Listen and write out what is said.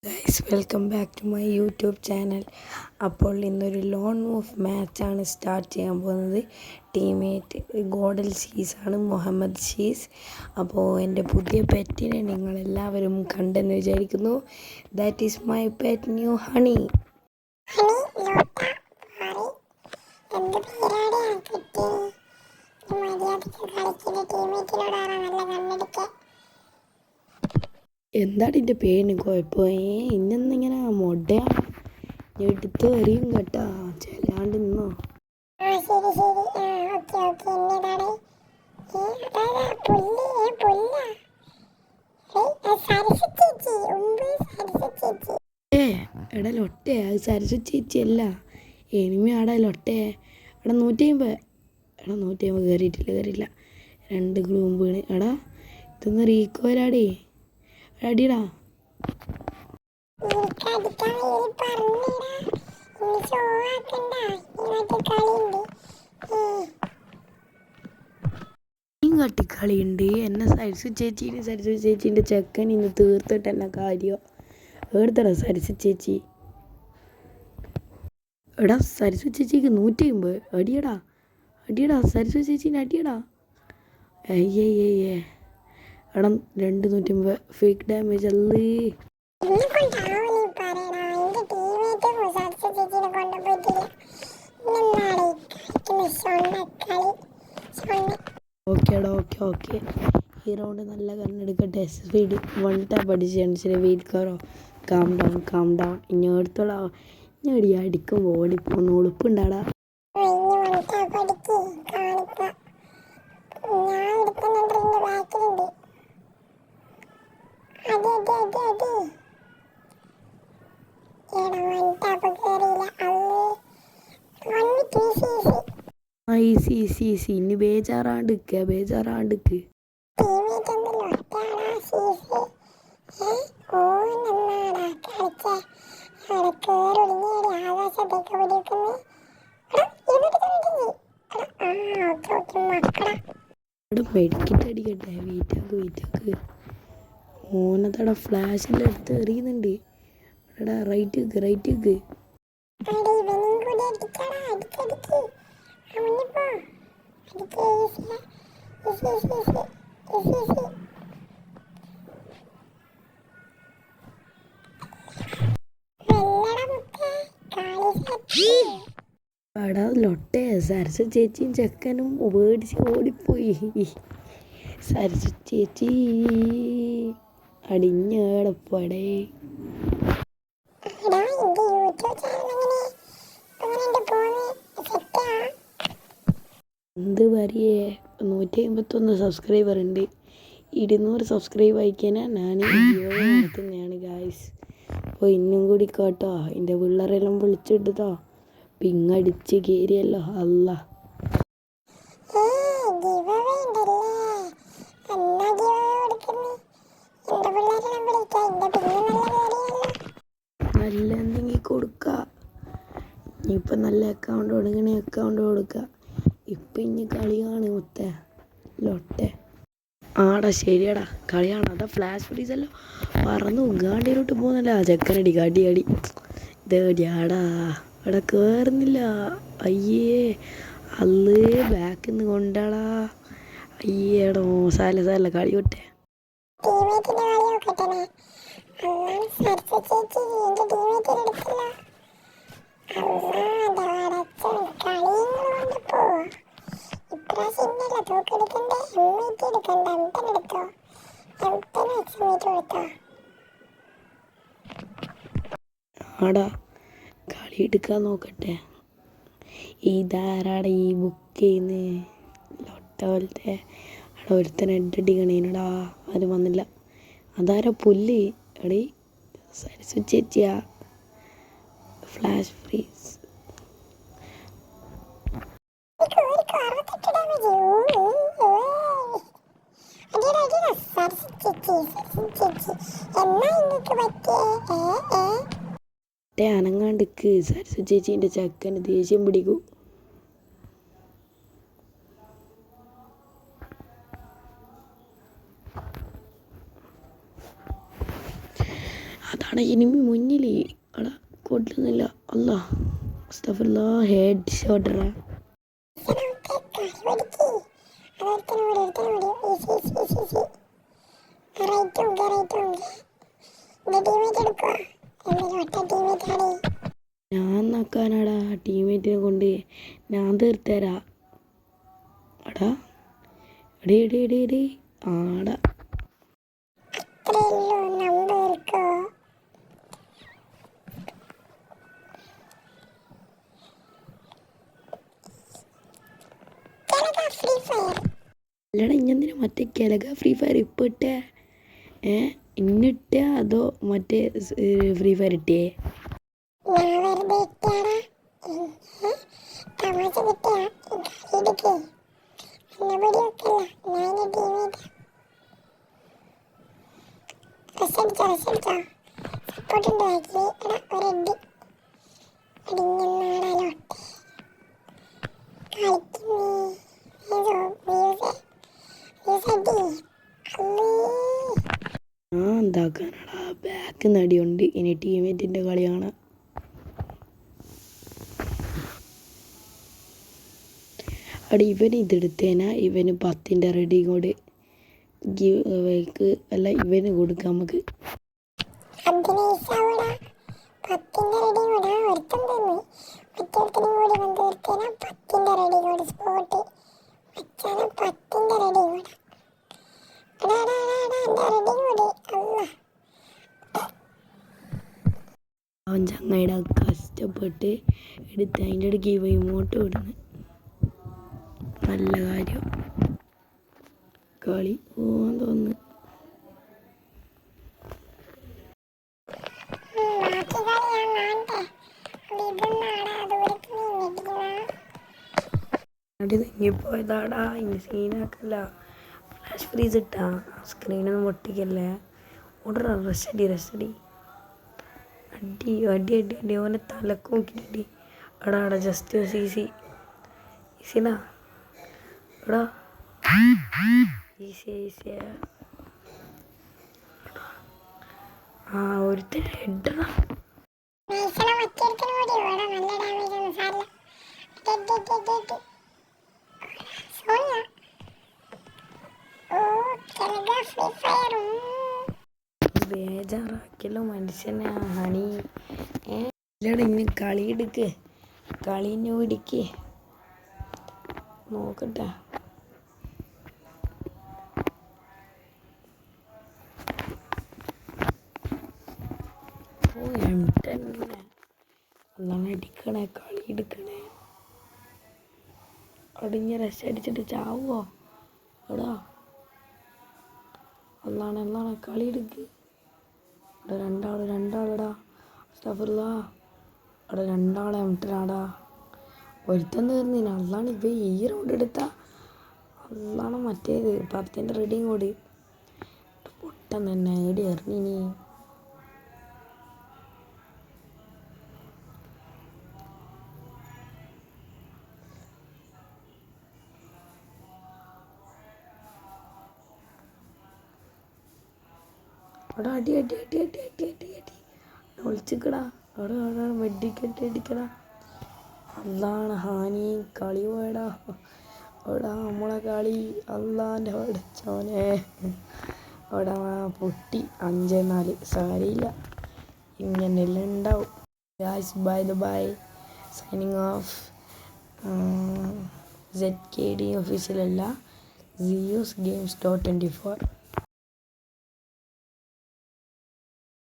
Guys welcome back to my YouTube channel. അപ്പോൾ ഇന്നൊരു lone wolf മാച്ചാണ് സ്റ്റാർട്ട് ചെയ്യാൻ പോകുന്നത്. ടീമേറ്റ് ഗോഡൽ ഷീസാണ്, മുഹമ്മദ് ഷീസ്. അപ്പോൾ എൻ്റെ പുതിയ പെറ്റിനെ നിങ്ങളെല്ലാവരും കണ്ടെന്ന് വിചാരിക്കുന്നു. That is my pet new honey. എന്താണ് എൻ്റെ പേരിന് കുഴപ്പം? ഇന്നെന്നിങ്ങനെ മൊടയാണ് എടുത്ത് എറിയും കേട്ടാ, ചെല്ലാണ്ട് നിന്നോ. എടാ ലൊട്ടേ, അത് സരസ്വ ചേച്ചി അല്ല, എനിമി ആടാ ലൊട്ടേ. എടാ 150, എടാ 150 കയറിയിട്ടില്ല. 2 ഗ്രൂമ്പ് വീണ്. എടാ ഇതൊന്ന് റീക്കോയിലാടേ, അടിയടാ. കട്ടിക്കളിയുണ്ട് എന്നെ സരസ്വ ചേച്ചീൻ്റെ ചെക്കൻ ഇന്ന് തീർത്തിട്ട് എന്നെ കാര്യം എടുത്തടാ സരസ്വ ചേച്ചി. എടാ സരസ്വ ചേച്ചിക്ക് 150 അടിയടാ സരസ്വ ചേച്ചീനെ അടിയടാ. അയ്യേ എടാ 250 ഫേക്ക് ഡാമേജ് അല്ലേ. ഓക്കെ ഈ റൗണ്ട് നല്ല കണ്ണെടുക്കട്ടെ. Speed 1 tap അടിച്ചാണ്. ശരി, വെയിറ്റ് കറോ, കാം ഡൗൺ. ഇനി എടുത്തോളാം, ഇനി അടിക്കുമ്പോൾ ഓടിപ്പോന്ന് ഉളുപ്പുണ്ടാടാ. ഈസി ഇനി ബേജാറാണ്ടിക്ക്. മെഡിക്കറ്റ് അടിക്കട്ടെ. വെയിറ്റാക്ക്. ഓനത്തടാ ഫ്ലാഷിൻ്റെ അടുത്ത് എറിയുന്നുണ്ട്. എടാ റൈറ്റ്. എടാ ലൊട്ടേ, സരസ്വ ചേച്ചിയും ചെക്കനും പേടിച്ച് ഓടിപ്പോയി. സരസ്വ ചേച്ചി അടിഞ്ഞേടപ്പടേ. എന്ത് പറയേ, 151 സബ്സ്ക്രൈബർ ഉണ്ട്. 200 സബ്സ്ക്രൈബ് ആയിക്കഴിഞ്ഞാൽ ഞാൻ വീഡിയോ നടത്തുന്നതാണ് ഗായ്സ്. അപ്പോൾ ഇന്നും കൂടി കേട്ടോ, എൻ്റെ പിള്ളേരെല്ലാം വിളിച്ചിട്ടോ പിങ്ങടിച്ച് കയറിയല്ലോ. അല്ല നല്ല എന്തെങ്കിലും കൊടുക്ക. ഇപ്പം നല്ല അക്കൗണ്ട് കൊടുക്കുക. ഇപ്പം ഇനി കളിയാണ് മുത്തേ ലൊട്ടെ. ആടാ ശരിയാടാ, കളിയാണ്. അതാ ഫ്ലാഷ് ഫ്രീസല്ലോ പറന്ന് ഉഗാണ്ടിയിലോട്ട് പോകുന്നല്ലോ. ചെക്കനടി അടി ഇതേടിയാടാ. ഇവിടെ കയറുന്നില്ല. അയ്യേ അല്ലേ, ബാക്കിൽ നിന്ന് കൊണ്ടാടാ. അയ്യേടോ സാല കളി വിട്ടെ. ആടാ കളി എടുക്കാൻ നോക്കട്ടെ. ഇതാരാടാ ഈ ബുക്ക് ചെയ്യുന്നത്? ലൊട്ട പോലത്തെ. അവിടെ ഒരുത്തനെ അടിക്കണേനടാ, അത് വന്നില്ല. അതാരാ പുല്ല്? എടീ സരസ്വ ചേച്ചിയാ. Flash freeze. അനങ്ങാണ്ടിക്ക്. സരസ്വ ചേച്ചീൻ്റെ ചെക്കന് ദേഷ്യം പിടിക്കൂ. തട ഇനിമി മുന്നിൽ അടാ കൊല്ലുന്നില്ല അല്ലാ അസ്തഫുല്ലാ ഹെഡ് ഷോട്ടറാ ഞാൻ നോക്കാനാടാ ടീമേറ്റിനെ കൊണ്ട് ഞാൻ തീർത്തരാ അടാ എടേ എടേ എടേ എടേ ആടാ അല്ലടാ ഇഞ്ഞെന്തിനാ മറ്റേ കിലക ഫ്രീ ഫയർ ഇപ്പം ഇട്ടേ ഇന്നിട്ട അതോ മറ്റേ ഫ്രീ ഫയർ ഇട്ടേ ഞാൻ എന്താക്കാനാടാ ബാക്ക് നടിയുണ്ട് ഇനി ടീമേറ്റിൻ്റെ കളിയാണ് അവിടെ ഇവന് ഇതെടുത്തേനാ ഇവന് 10ൻ്റെ റെഡി കോഡ് ഗിവ് അല്ല ഇവന് കൊടുക്കാം നമുക്ക് അവൻ ചങ്ങയുടെ കഷ്ടപ്പെട്ട് എടുത്ത് അതിൻ്റെ ഇടയ്ക്ക് ഇവ ഇമോട്ട് വിടുന്നു നല്ല കാര്യം കളി പോവാൻ തോന്നുന്നു അടി തെങ്ങിപ്പോയതാടാ ഇനി സീനാക്കല്ല ഫ്ലാഷ് ഫ്രീസ് ഇട്ടാ സ്ക്രീനൊന്നും പൊട്ടിക്കല്ലേ ഓർഡർ റെസ്റ്റടി അടി അടി അടി അടി ഓനെ തലക്ക് നോക്കിയിട്ട് എടാ എടാ ജസ്റ്റ് ഈസിനാ എടാ ഈസിയ ആ ഒരുത്തൻ ഹെഡറാ ബേജാറാക്കിയല്ലോ മനുഷ്യനെ ഹണി ഇല്ലടാ ഇനി കളി എടുക്ക് കളിനെ പിടിക്ക് നോക്കട്ടെ ഓ M10 അല്ലാതെ അടിക്കണേ കളി എടുക്കണേ അടിഞ്ഞ രസം അടിച്ചിട്ട് ചാവുമോ എടാ അല്ലാണ് കളി എടുക്ക് അവിടെ രണ്ടാളെടാ അസ്തഫുറുല്ലാ അവിടെ രണ്ടാളെ M10 ഒരുത്തൻ തീർന്നില്ല അല്ലാണ് ഇവ ഈ റൗണ്ട് എടുത്താൽ അല്ലാണ് മറ്റേത് 10ൻ്റെ റെഡിയും കൂടി പൊട്ടൻ തന്നെ എടി എറിഞ്ഞിനി അവിടെ അടി അടി അടി അടി അടി അടി അടി ഒളിച്ചിക്കടാ അവിടെ അവിടെ വെടിക്കെട്ട് അടിക്കടാ അല്ലാണ് ഹാനി കളി പോയടാ അവിടെ നമ്മളെ കളി അല്ലാൻ്റെ പഠിച്ചോനെ അവിടെ പൊട്ടി 5-4 സാരിയില്ല ഇങ്ങനെല്ലാം ഉണ്ടാവും guys bye signing off ZKD ഒഫീഷ്യലല്ല Zeus Games 24